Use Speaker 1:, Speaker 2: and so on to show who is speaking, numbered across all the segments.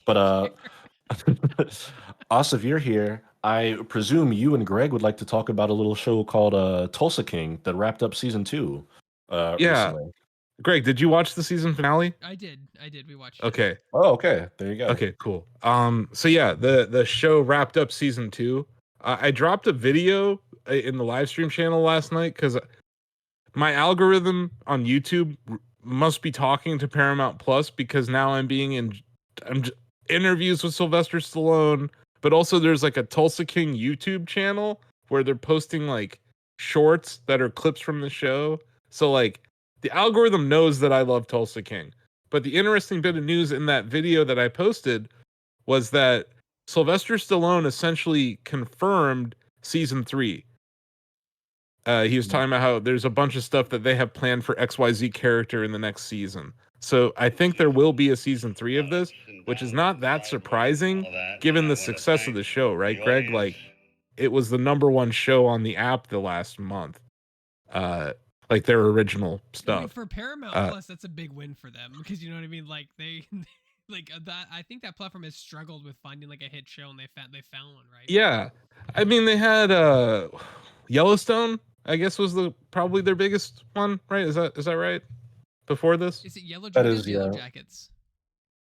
Speaker 1: But Asif, you're here. I presume you and Greg would like to talk about a little show called Tulsa King that wrapped up season two
Speaker 2: Yeah,
Speaker 1: recently.
Speaker 2: Greg, did you watch the season finale?
Speaker 3: I did. I did. We watched it.
Speaker 2: Okay.
Speaker 1: Oh, okay. There you go.
Speaker 2: Okay, cool. So yeah, the show wrapped up season 2. I dropped a video in the live stream channel last night because my algorithm on YouTube must be talking to Paramount Plus because now interviews with Sylvester Stallone, but also there's like a Tulsa King YouTube channel where they're posting like shorts that are clips from the show. So like the algorithm knows that I love Tulsa King. But the interesting bit of news in that video that I posted was that Sylvester Stallone essentially confirmed season 3. He was talking about how there's a bunch of stuff that they have planned for XYZ character in the next season. So I think there will be a season 3 of this, which is not that surprising given the success of the show, right, Greg? Like, it was the #1 show on the app the last month. Like their original stuff.
Speaker 3: I mean, for Paramount Plus, that's a big win for them because you know what I mean. Like they, like that. I think that platform has struggled with finding like a hit show, and they found one, right?
Speaker 2: Yeah, I mean they had Yellowstone. I guess was probably their biggest one, right? Is that right? Before this,
Speaker 3: Is it Yellow
Speaker 1: That
Speaker 3: Jackets?
Speaker 1: is,
Speaker 3: Yellow
Speaker 1: yeah.
Speaker 3: Jackets.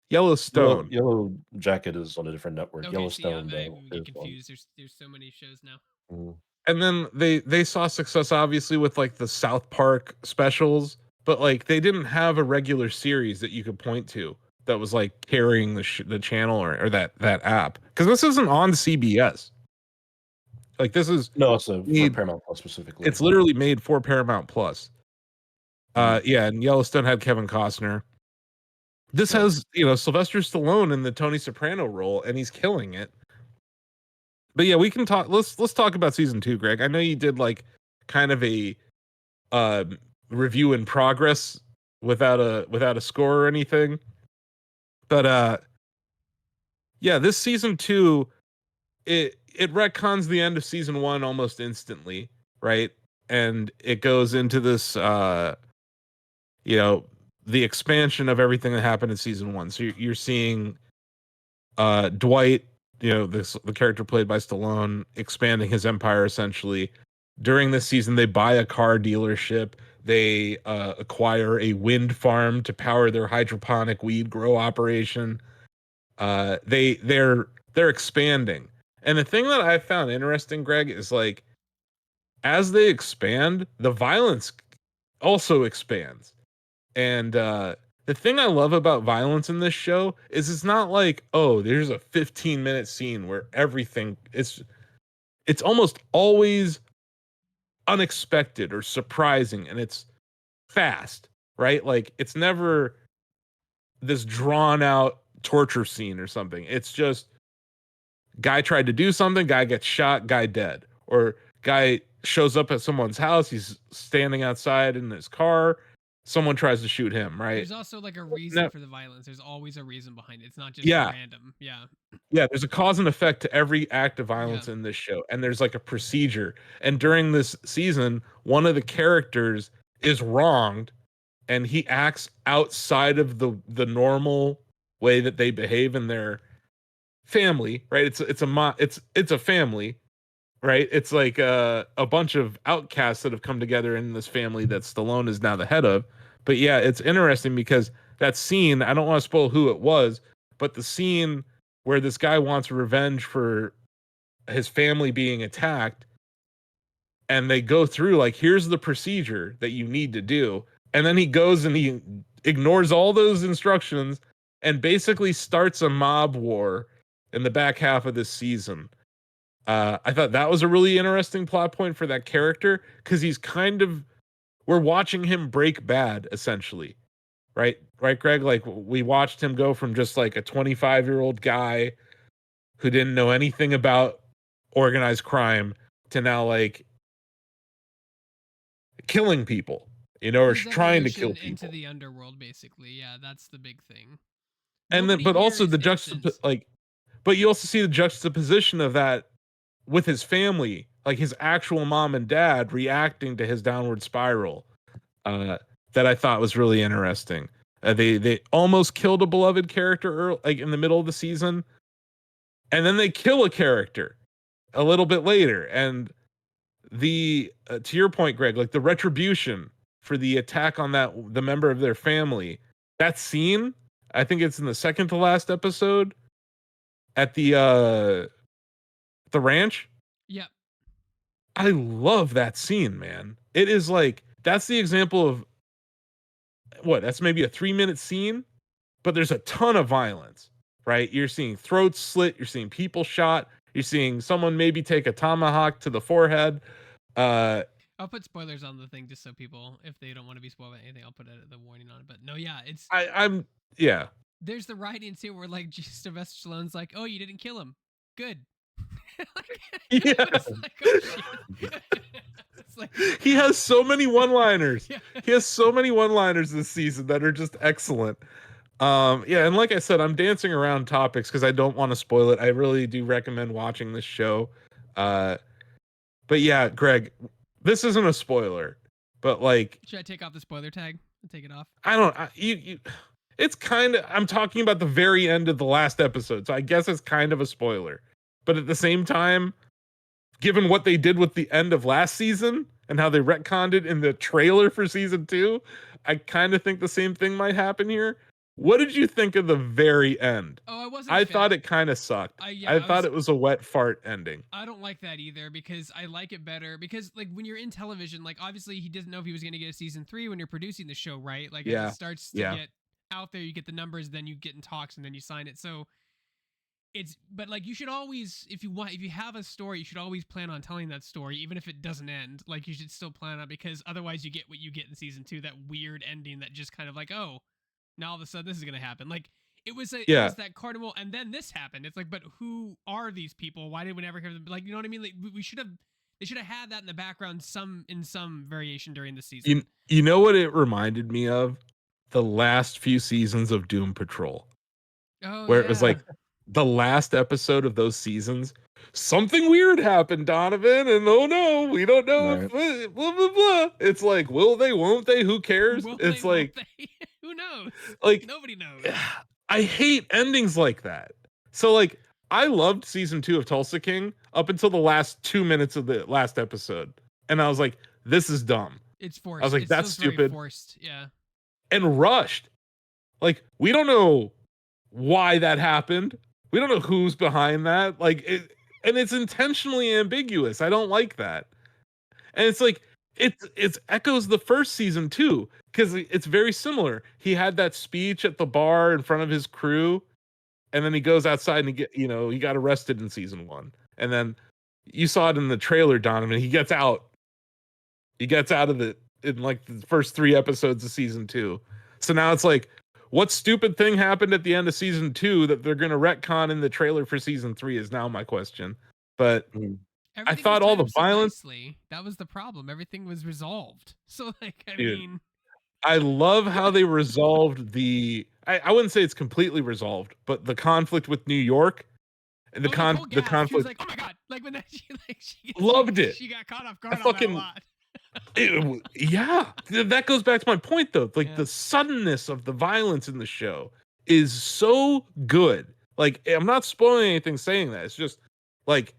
Speaker 2: Yellowstone.
Speaker 1: Yellow Jacket is on a different network.
Speaker 3: Okay,
Speaker 1: Yellowstone,
Speaker 3: I
Speaker 1: though,
Speaker 3: get
Speaker 1: is one.
Speaker 3: confused. There's so many shows now.
Speaker 2: And then they saw success obviously with like the South Park specials, but like they didn't have a regular series that you could point to that was like carrying the channel or that app, because this isn't on CBS. Like this is
Speaker 1: No, it's for Paramount Plus specifically.
Speaker 2: It's literally made for Paramount Plus. Yeah, and Yellowstone had Kevin Costner. This has, Sylvester Stallone in the Tony Soprano role, and he's killing it. But yeah, we can talk. Let's talk about season 2, Greg. I know you did like kind of a review in progress without a score or anything. But yeah, this season 2, it retcons the end of season 1 almost instantly, right? And it goes into this the expansion of everything that happened in season 1. So you're seeing Dwight, the character played by Stallone, expanding his empire essentially. During this season, they buy a car dealership. They acquire a wind farm to power their hydroponic weed grow operation. They're expanding. And the thing that I found interesting, Greg, is like as they expand, the violence also expands. And the thing I love about violence in this show is it's not like, oh, there's a 15-minute scene where everything it's almost always unexpected or surprising, and it's fast, right? Like it's never this drawn out torture scene or something. It's just guy tried to do something, guy gets shot, guy dead. Or guy shows up at someone's house, he's standing outside in his car, someone tries to shoot him, right?
Speaker 3: There's also like a reason for the violence. There's always a reason behind it. It's not just
Speaker 2: Yeah.
Speaker 3: random. Yeah.
Speaker 2: Yeah, there's a cause and effect to every act of violence in this show, and there's like a procedure. And during this season, one of the characters is wronged, and he acts outside of the normal way that they behave in their family, right? It's a family, right? It's like a bunch of outcasts that have come together in this family that Stallone is now the head of. But yeah, it's interesting because that scene, I don't want to spoil who it was, but the scene where this guy wants revenge for his family being attacked, and they go through like, here's the procedure that you need to do, and then he goes and he ignores all those instructions and basically starts a mob war in the back half of this season. I thought that was a really interesting plot point for that character, because he's we're watching him break bad essentially, right, Greg? Like we watched him go from just like a 25-year-old guy who didn't know anything about organized crime to now like killing people, or
Speaker 3: His
Speaker 2: trying to kill people
Speaker 3: into the underworld, basically. Yeah, that's the big thing.
Speaker 2: and then, but also the but you also see the juxtaposition of that with his family, like his actual mom and dad reacting to his downward spiral, that I thought was really interesting. They almost killed a beloved character like in the middle of the season, and then they kill a character a little bit later. And the to your point, Greg, like the retribution for the attack on the member of their family, that scene, I think it's in the second to last episode at the ranch.
Speaker 3: Yep.
Speaker 2: I love that scene, man. It is like that's the example of that's maybe a 3-minute scene, but there's a ton of violence, right? You're seeing throats slit, you're seeing people shot, you're seeing someone maybe take a tomahawk to the forehead.
Speaker 3: I'll put spoilers on the thing just so people, if they don't want to be spoiled by anything, I'll put the warning on it. But no, yeah, it's
Speaker 2: yeah.
Speaker 3: There's the writing too, where like Sylvester Stallone's like, "Oh, you didn't kill him, good." Like,
Speaker 2: Yeah.
Speaker 3: it's like, oh, shit. It's like,
Speaker 2: He has so many one-liners.
Speaker 3: yeah.
Speaker 2: He has so many one-liners this season that are just excellent. Yeah, and like I said, I'm dancing around topics because I don't want to spoil it. I really do recommend watching this show. But yeah, Greg, this isn't a spoiler, but like,
Speaker 3: Should I take off the spoiler tag and take it off?
Speaker 2: I don't. You it's kind of. I'm talking about the very end of the last episode, so I guess it's kind of a spoiler. But at the same time, given what they did with the end of last season and how they retconned it in the trailer for season 2, I kind of think the same thing might happen here. What did you think of the very end?
Speaker 3: Oh, I wasn't.
Speaker 2: I thought it kind of sucked. I thought it was a wet fart ending.
Speaker 3: I don't like that either because I like it better because like when you're in television, like obviously he doesn't know if he was going to get a season 3 when you're producing the show, right? Like as it starts to get out there, you get the numbers, then you get in talks, and then you sign it. So but like you should always, if you have a story, you should always plan on telling that story, even if it doesn't end. Like you should still plan on, because otherwise you get what you get in season 2, that weird ending that just kind of like, oh, now all of a sudden this is gonna happen. Like it was it was that carnival, and then this happened. It's like, but who are these people? Why did we never hear them? Like, you know what I mean? Like they should have had that in the background, in some variation during the season.
Speaker 2: You know what it reminded me of? The last few seasons of Doom Patrol.
Speaker 3: Oh,
Speaker 2: where it was like the last episode of those seasons, something weird happened, Donovan, and oh no, we don't know if blah blah blah. It's like, will they, won't they, who cares? It's like
Speaker 3: who knows?
Speaker 2: Like
Speaker 3: nobody knows.
Speaker 2: I hate endings like that. So like I loved season 2 of Tulsa King up until the last 2 minutes of the last episode, and I was like, this is dumb.
Speaker 3: It's forced.
Speaker 2: I was like, that's stupid.
Speaker 3: Forced, yeah.
Speaker 2: And rushed. Like, we don't know why that happened. We don't know who's behind that. Like and it's intentionally ambiguous. I don't like that. And it's like it's echoes the first season too, because it's very similar. He had that speech at the bar in front of his crew, and then he goes outside and he got arrested in season 1. And then you saw it in the trailer, Donovan. He gets out. He gets out of it in like the first 3 episodes of season 2. So now it's like, what stupid thing happened at the end of season 2 that they're going to retcon in the trailer for season 3 is now my question. But I thought all the violence.
Speaker 3: That was the problem. Everything was resolved. So like, I
Speaker 2: Dude,
Speaker 3: mean,
Speaker 2: I love how they resolved I wouldn't say it's completely resolved, but the conflict with New York and the conflict.
Speaker 3: She was like, oh my god! Like when she
Speaker 2: loved it.
Speaker 3: She got caught off guard on that a lot.
Speaker 2: Yeah, that goes back to my point though. Like the suddenness of the violence in the show is so good. Like, I'm not spoiling anything saying that. It's just like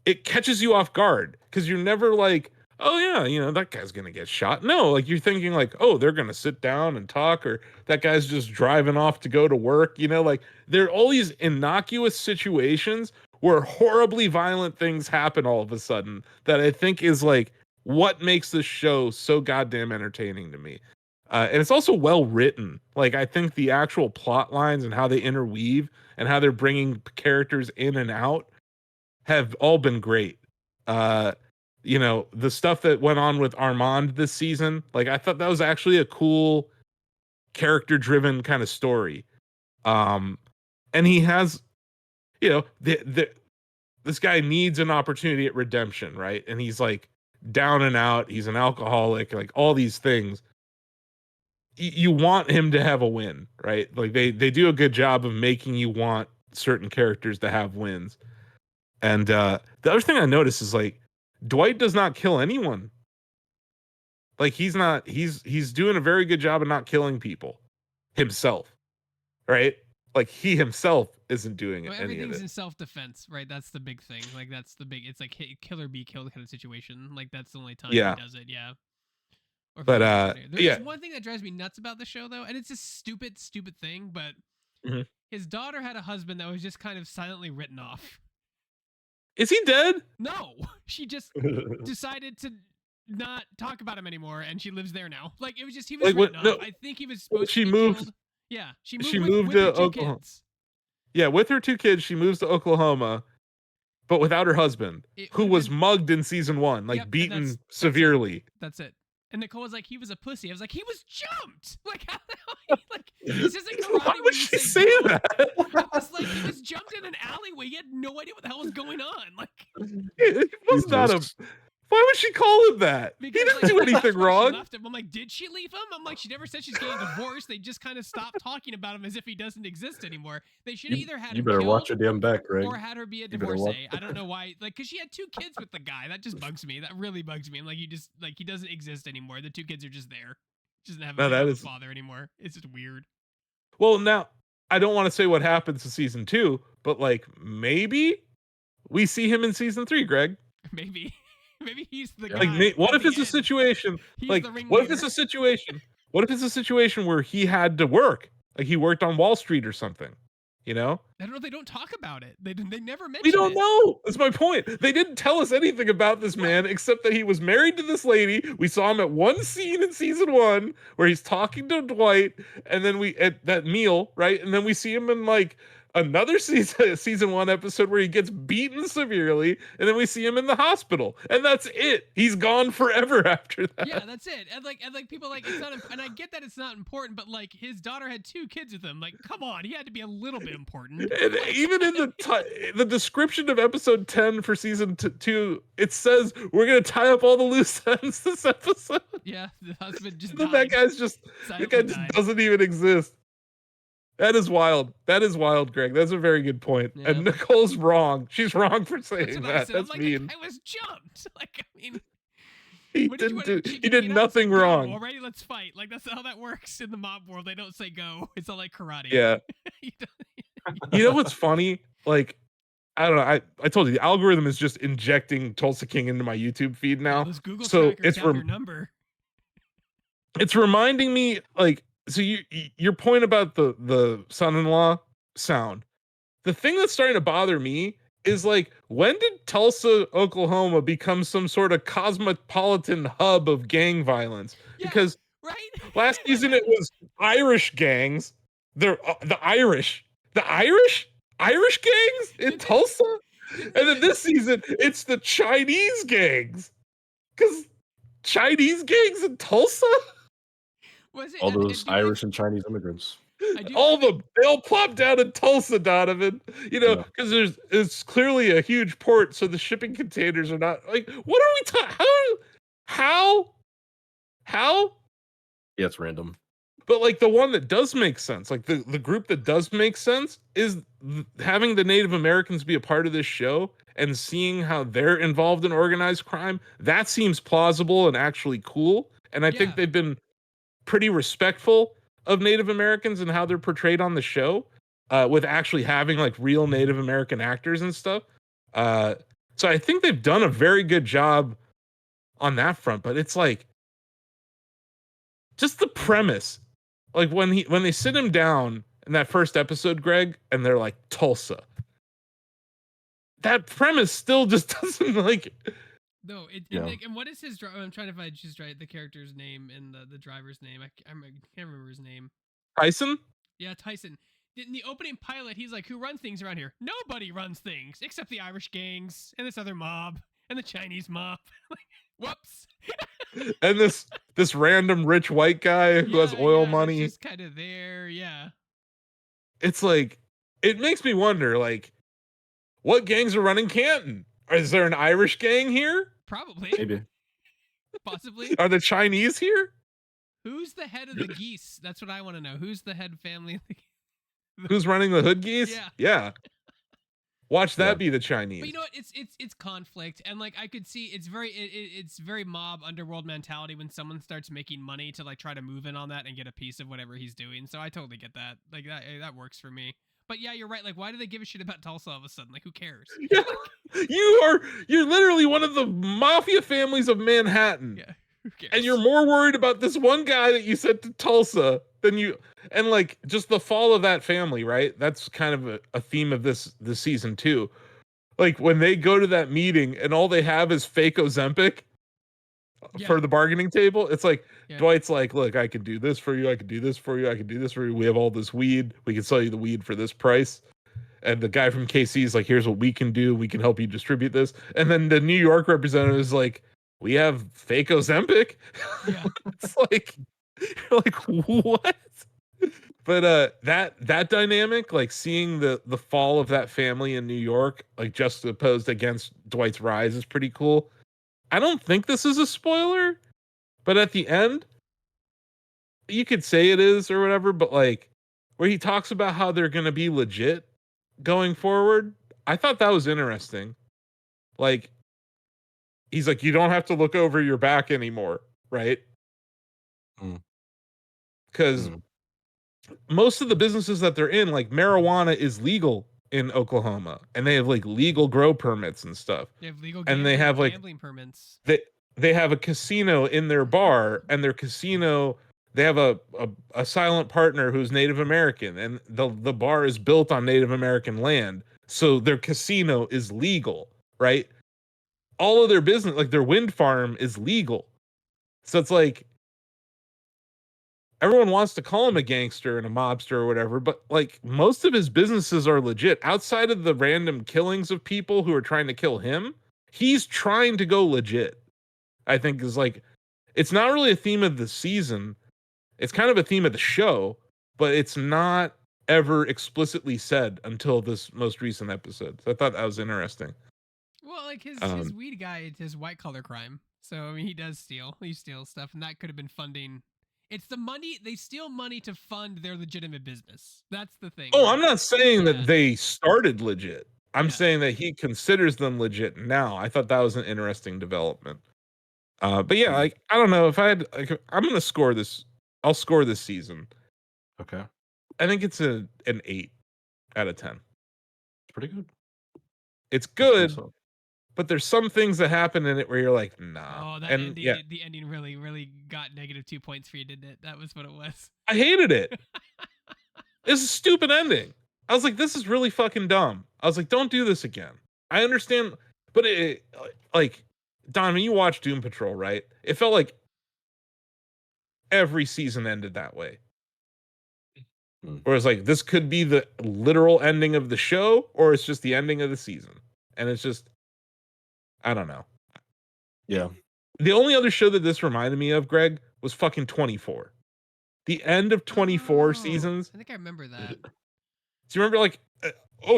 Speaker 2: it catches you off guard because you're never like, oh yeah, that guy's gonna get shot. No, like you're thinking like, oh, they're gonna sit down and talk, or that guy's just driving off to go to work. Like there are all these innocuous situations where horribly violent things happen all of a sudden that I think is like what makes this show so goddamn entertaining to me. And it's also well written. Like, I think the actual plot lines and how they interweave and how they're bringing characters in and out have all been great. The stuff that went on with Armand this season, like, I thought that was actually a cool character driven kind of story. And he has, this guy needs an opportunity at redemption, right? And he's like, down and out, he's an alcoholic, like all these things. You want him to have a win, right? Like they do a good job of making you want certain characters to have wins. And the other thing I noticed is like Dwight does not kill anyone. Like he's doing a very good job of not killing people. himself, right? Like he himself isn't doing any of
Speaker 3: Everything's
Speaker 2: it.
Speaker 3: in self-defense, right? That's the big thing. Like that's the big. It's like kill or be killed kind of situation. Like that's the only time he does it. Yeah. Or
Speaker 2: But
Speaker 3: there is one thing that drives me nuts about the show though, and it's a stupid thing, but his daughter had a husband that was just kind of silently written off.
Speaker 2: Is he dead?
Speaker 3: No, she just decided to not talk about him anymore, and she lives there now. Like it was just he was written off. I think he was supposed to be killed. Yeah, she moved with her 2 kids.
Speaker 2: Yeah, with her 2 kids, she moves to Oklahoma, but without her husband, who was mugged in season 1, like beaten severely.
Speaker 3: That's it. And Nicole was like, he was a pussy. I was like, he was jumped. Like, how the hell? Like, this isn't karate.
Speaker 2: Why would she say that?
Speaker 3: I was like, he was jumped in an alleyway. He had no idea what the hell was going on. Like,
Speaker 2: it was not a. Why would she call him that? Because, he didn't do anything wrong.
Speaker 3: Left him. I'm like, did she leave him? I'm like, she never said she's getting divorced. They just kind of stopped talking about him as if he doesn't exist anymore. They should have either had him
Speaker 1: You better watch your damn back, Greg.
Speaker 3: or had her be a divorcee. I don't know why. Like, because she had 2 kids with the guy. That just bugs me. That really bugs me. I'm like, he doesn't exist anymore. The 2 kids are just there. She doesn't have a father anymore. It's just weird.
Speaker 2: Well, now I don't want to say what happens to season 2, but like maybe we see him in season 3, Greg.
Speaker 3: Maybe he's the guy.
Speaker 2: Like, what if it's a situation? Like, what if it's a situation? What if it's a situation where he had to work? Like he worked on Wall Street or something. You know?
Speaker 3: I don't know. They don't talk about it. They never mention it.
Speaker 2: We don't know. That's my point. They didn't tell us anything about this man except that he was married to this lady. We saw him at one scene in season 1 where he's talking to Dwight, and then we at that meal, right? And then we see him in like another season 1 episode where he gets beaten severely, and then we see him in the hospital, and that's it. He's gone forever after that.
Speaker 3: Yeah, that's it. And like people like it's not, and I get that it's not important, but like his daughter had 2 kids with him. Like, come on, he had to be a little bit important.
Speaker 2: And even in the description of episode 10 for season 2, it says we're gonna tie up all the loose ends this episode.
Speaker 3: Yeah, the husband just
Speaker 2: died. That guy just doesn't even exist. That is wild. That is wild, Greg. That's a very good point. Yeah. And Nicole's wrong. She's wrong for saying that. That's
Speaker 3: like,
Speaker 2: mean.
Speaker 3: I was jumped. Like, I mean,
Speaker 2: he did nothing wrong.
Speaker 3: Already, let's fight. Like that's how that works in the mob world. They don't say go. It's all like karate.
Speaker 2: Yeah. You know what's funny? Like, I don't know. I told you the algorithm is just injecting Tulsa King into my YouTube feed now.
Speaker 3: Those Google so it's your number.
Speaker 2: It's reminding me like. So your point about the son-in-law sound, the thing that's starting to bother me is like, when did Tulsa, Oklahoma become some sort of cosmopolitan hub of gang violence?
Speaker 3: Yeah,
Speaker 2: because last season it was Irish gangs, the Irish gangs in Tulsa, and then this season it's the Chinese gangs, because Chinese gangs in Tulsa.
Speaker 3: Was it
Speaker 1: all those Irish and Chinese immigrants?
Speaker 2: All of them. They all plop down in Tulsa, Donovan. You know, because it's clearly a huge port, so the shipping containers are not like. What are we talking? How?
Speaker 1: Yeah, it's random.
Speaker 2: But like the one that does make sense, like the group that does make sense, is having the Native Americans be a part of this show and seeing how they're involved in organized crime. That seems plausible and actually cool. And I think they've been pretty respectful of Native Americans and how they're portrayed on the show, with actually having like real Native American actors and stuff. So I think they've done a very good job on that front, but it's like just the premise, like when they sit him down in that first episode, Greg, and they're like Tulsa, that premise still just doesn't like.
Speaker 3: No, and what is his driver? I'm trying to find just the character's name and the driver's name. I can't remember his name.
Speaker 2: Tyson? Yeah,
Speaker 3: Tyson. In the opening pilot, he's like, who runs things around here? Nobody runs things except the Irish gangs and this other mob and the Chinese mob. Whoops.
Speaker 2: And this random rich white guy who has oil money.
Speaker 3: Just kind of there, yeah.
Speaker 2: It's like, it makes me wonder, like, what gangs are running Canton? Is there an Irish gang here?
Speaker 3: Probably.
Speaker 1: Maybe.
Speaker 3: Possibly.
Speaker 2: Are the Chinese here?
Speaker 3: Who's the head of the geese? That's what I want to know. Who's the head family?
Speaker 2: Who's running the Hood Geese?
Speaker 3: Yeah.
Speaker 2: Watch
Speaker 1: Yeah.
Speaker 2: that be the
Speaker 3: But
Speaker 2: Chinese.
Speaker 3: you know what? It's conflict, and like I could see it's very mob underworld mentality when someone starts making money to like try to move in on that and get a piece of whatever he's doing. So I totally get that. Like that works for me. But yeah, you're right. Like, why do they give a shit about Tulsa all of a sudden? Like, who cares?
Speaker 2: Yeah. You're literally one of the mafia families of Manhattan.
Speaker 3: Yeah, who cares?
Speaker 2: And you're more worried about this one guy that you sent to Tulsa than you, and like just the fall of that family, right? That's kind of a theme of this season too. Like when they go to that meeting and all they have is fake Ozempic
Speaker 3: Yeah.
Speaker 2: for the bargaining table. It's like
Speaker 3: Yeah.
Speaker 2: Dwight's like, look, I can do this for you, I can do this for you, I can do this for you. We have all this weed. We can sell you the weed for this price. And the guy from KC is like, here's what we can do. We can help you distribute this. And then the New York representative is like, we have fake Ozempic.
Speaker 3: Yeah.
Speaker 2: It's like, you're like, what? But that dynamic, like seeing the fall of that family in New York, like juxtaposed against Dwight's rise, is pretty cool. I don't think this is a spoiler, but at the end, you could say it is or whatever. But like, where he talks about how they're gonna be legit going forward, I thought that was interesting. Like, he's like, you don't have to look over your back anymore, right? Because most of the businesses that they're in, like marijuana is legal in Oklahoma, and they have like legal grow permits and stuff.
Speaker 3: They have legal
Speaker 2: And they have like
Speaker 3: gambling permits.
Speaker 2: They have a casino in their bar, and their casino, they have a silent partner who's Native American, and the bar is built on Native American land, so their casino is legal, right? All of their business, like their wind farm, is legal. So it's like everyone wants to call him a gangster and a mobster or whatever, but like most of his businesses are legit. Outside of the random killings of people who are trying to kill him, he's trying to go legit. I think is like, it's not really a theme of the season. It's kind of a theme of the show, but it's not ever explicitly said until this most recent episode. So I thought that was interesting.
Speaker 3: Well, like his weed guy, his white collar crime. So I mean, he steals stuff, and that could have been funding. It's the money they steal money to fund their legitimate business. That's the thing.
Speaker 2: Oh, I'm not saying that they started legit. I'm saying that he considers them legit now. I thought that was an interesting development. But yeah, like I don't know if I had, like, I'm gonna score this. I'll score this season.
Speaker 1: Okay,
Speaker 2: I think it's an 8 out of 10.
Speaker 1: it's pretty good.
Speaker 2: It's good,
Speaker 1: So.
Speaker 2: but there's some things that happen in it where you're like, nah.
Speaker 3: Oh, that
Speaker 2: and
Speaker 3: ending,
Speaker 2: yeah,
Speaker 3: the ending really got -2 points for you, didn't it? That was what it was.
Speaker 2: I hated it. It's a stupid ending. I was like, this is really fucking dumb. I was like, don't do this again. I understand, but it, like, Don, when you watch Doom Patrol, right? It felt like every season ended that way. Whereas, like, this could be the literal ending of the show, or it's just the ending of the season. And it's just, I don't know.
Speaker 1: Yeah.
Speaker 2: The only other show that this reminded me of, Greg, was fucking 24. The end of 24 seasons.
Speaker 3: I think I remember that.
Speaker 2: Do you remember, like,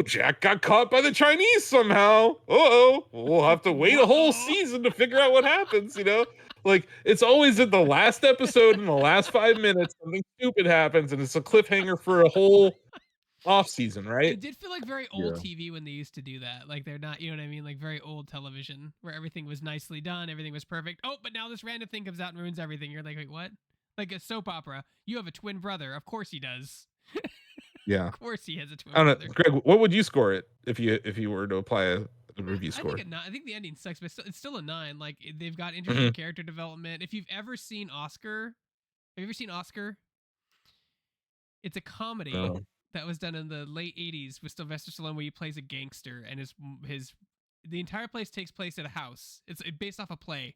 Speaker 2: Jack got caught by the Chinese somehow. We'll have to wait a whole season to figure out what happens, you know? Like, it's always in the last episode, in the last 5 minutes, something stupid happens, and it's a cliffhanger for a whole off season, right?
Speaker 3: It did feel like very old TV when they used to do that. Like, they're not, you know what I mean? Like, very old television where everything was nicely done, everything was perfect. Oh, but now this random thing comes out and ruins everything. You're like, wait, what? Like a soap opera. You have a twin brother. Of course he does.
Speaker 2: Yeah.
Speaker 3: Of course he has a twin
Speaker 2: I don't
Speaker 3: brother.
Speaker 2: know. Greg, what would you score it if you were to apply a review score?
Speaker 3: I think the ending sucks, but it's still a 9. Like, they've got interesting character development. If you've ever seen Oscar, have you ever seen Oscar? It's a comedy that was done in the late 80s with Sylvester Stallone where he plays a gangster, and the entire place takes place at a house. It's based off a play.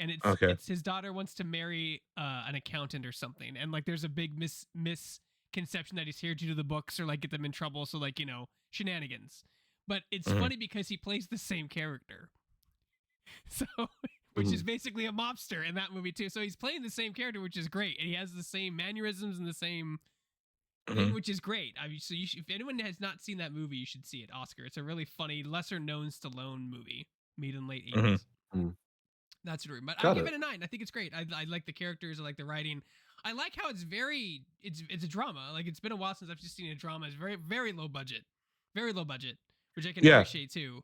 Speaker 3: And it's his daughter wants to marry an accountant or something, and like there's a big misconception that he's here to do the books or like get them in trouble, so like, you know, shenanigans. But it's funny because he plays the same character, so which is basically a mobster in that movie too. So he's playing the same character, which is great, and he has the same mannerisms and the same thing, which is great. I mean, so if anyone has not seen that movie, you should see it. Oscar. It's a really funny, lesser known Stallone movie made in late 80s. That's true, but I'll give it a 9. I think it's great. I like the characters. I like the writing. I like how it's a drama. Like, it's been a while since I've just seen a drama. It's very, very low budget, very low budget. which I can appreciate too.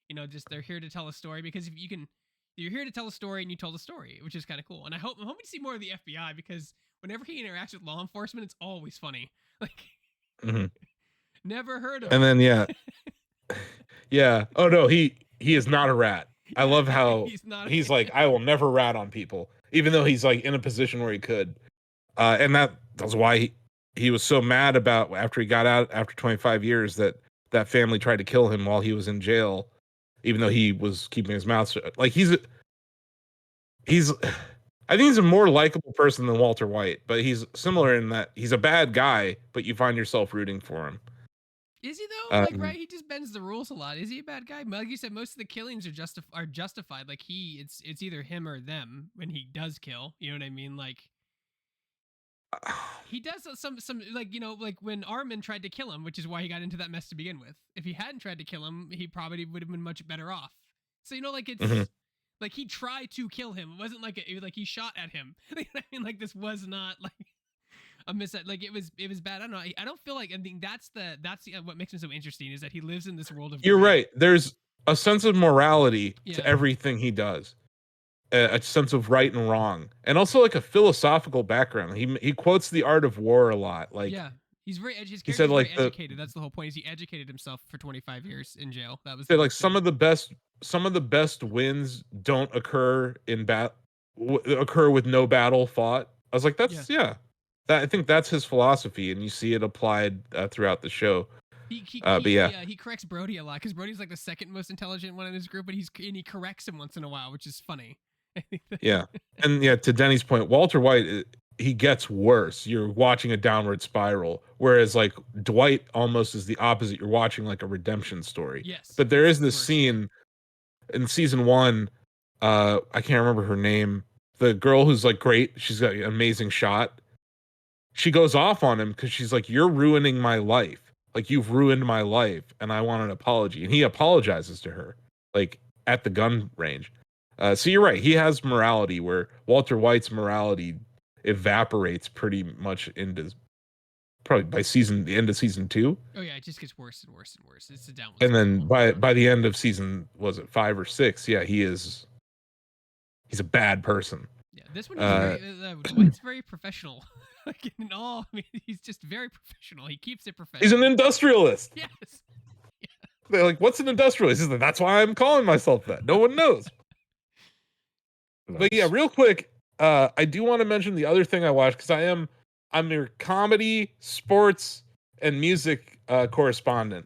Speaker 3: You know, just they're here to tell a story, because if you can, you're here to tell a story and you told a story, which is kind of cool. And I'm hoping to see more of the FBI, because whenever he interacts with law enforcement, it's always funny. Like, never heard of.
Speaker 2: And then yeah. Oh no, he is not a rat. I love how he's like, I will never rat on people, even though he's like in a position where he could. And that's why he was so mad about after he got out after 25 years that family tried to kill him while he was in jail, even though he was keeping his mouth shut. Like he's I think he's a more likable person than Walter White, but he's similar in that he's a bad guy, but you find yourself rooting for him.
Speaker 3: Is he though? Like, right? He just bends the rules a lot. Is he a bad guy? Like you said, most of the killings are justified. Like it's either him or them when he does kill. You know what I mean? Like, he does some like, you know, like when Armin tried to kill him, which is why he got into that mess to begin with. If he hadn't tried to kill him, he probably would have been much better off. So, you know, like it's like he tried to kill him. It wasn't like like he shot at him. You know what I mean? Like this was not like a miss. Like it was bad. I don't know. I don't feel like, I think that's what makes him so interesting, is that he lives in this world of.
Speaker 2: You're right. There's a sense of morality to everything he does. A sense of right and wrong, and also like a philosophical background. He quotes The Art of War a lot. Like,
Speaker 3: he's very he said like very educated. That's the whole point. Is he educated himself for 25 years in jail? That was
Speaker 2: like some of the best wins don't occur occur with no battle fought. I was like, that's I think that's his philosophy, and you see it applied throughout the show.
Speaker 3: He corrects Brody a lot, because Brody's like the second most intelligent one in his group, but he corrects him once in a while, which is funny.
Speaker 2: And to Denny's point, Walter White, he gets worse. You're watching a downward spiral, whereas like Dwight almost is the opposite. You're watching like a redemption story.
Speaker 3: Yes.
Speaker 2: But there is this scene in season 1. I can't remember her name. The girl who's like great. She's got an amazing shot. She goes off on him because she's like, "You're ruining my life. Like, you've ruined my life, and I want an apology." And he apologizes to her, like at the gun range. So you're right. He has morality, where Walter White's morality evaporates pretty much into probably by the end of season 2.
Speaker 3: Oh yeah, it just gets worse and worse and worse. It's a downward.
Speaker 2: And then by the end of season, was it 5 or 6? He's a bad person.
Speaker 3: Yeah, this one is Dwight's very professional. Like in all, I mean, he's just very professional. He keeps it professional.
Speaker 2: He's an industrialist.
Speaker 3: Yes.
Speaker 2: Yeah. They're like, "What's an industrialist?" He's like, "That's why I'm calling myself that. No one knows." But yeah, real quick, I do want to mention the other thing I watched, because I'm your comedy, sports, and music correspondent.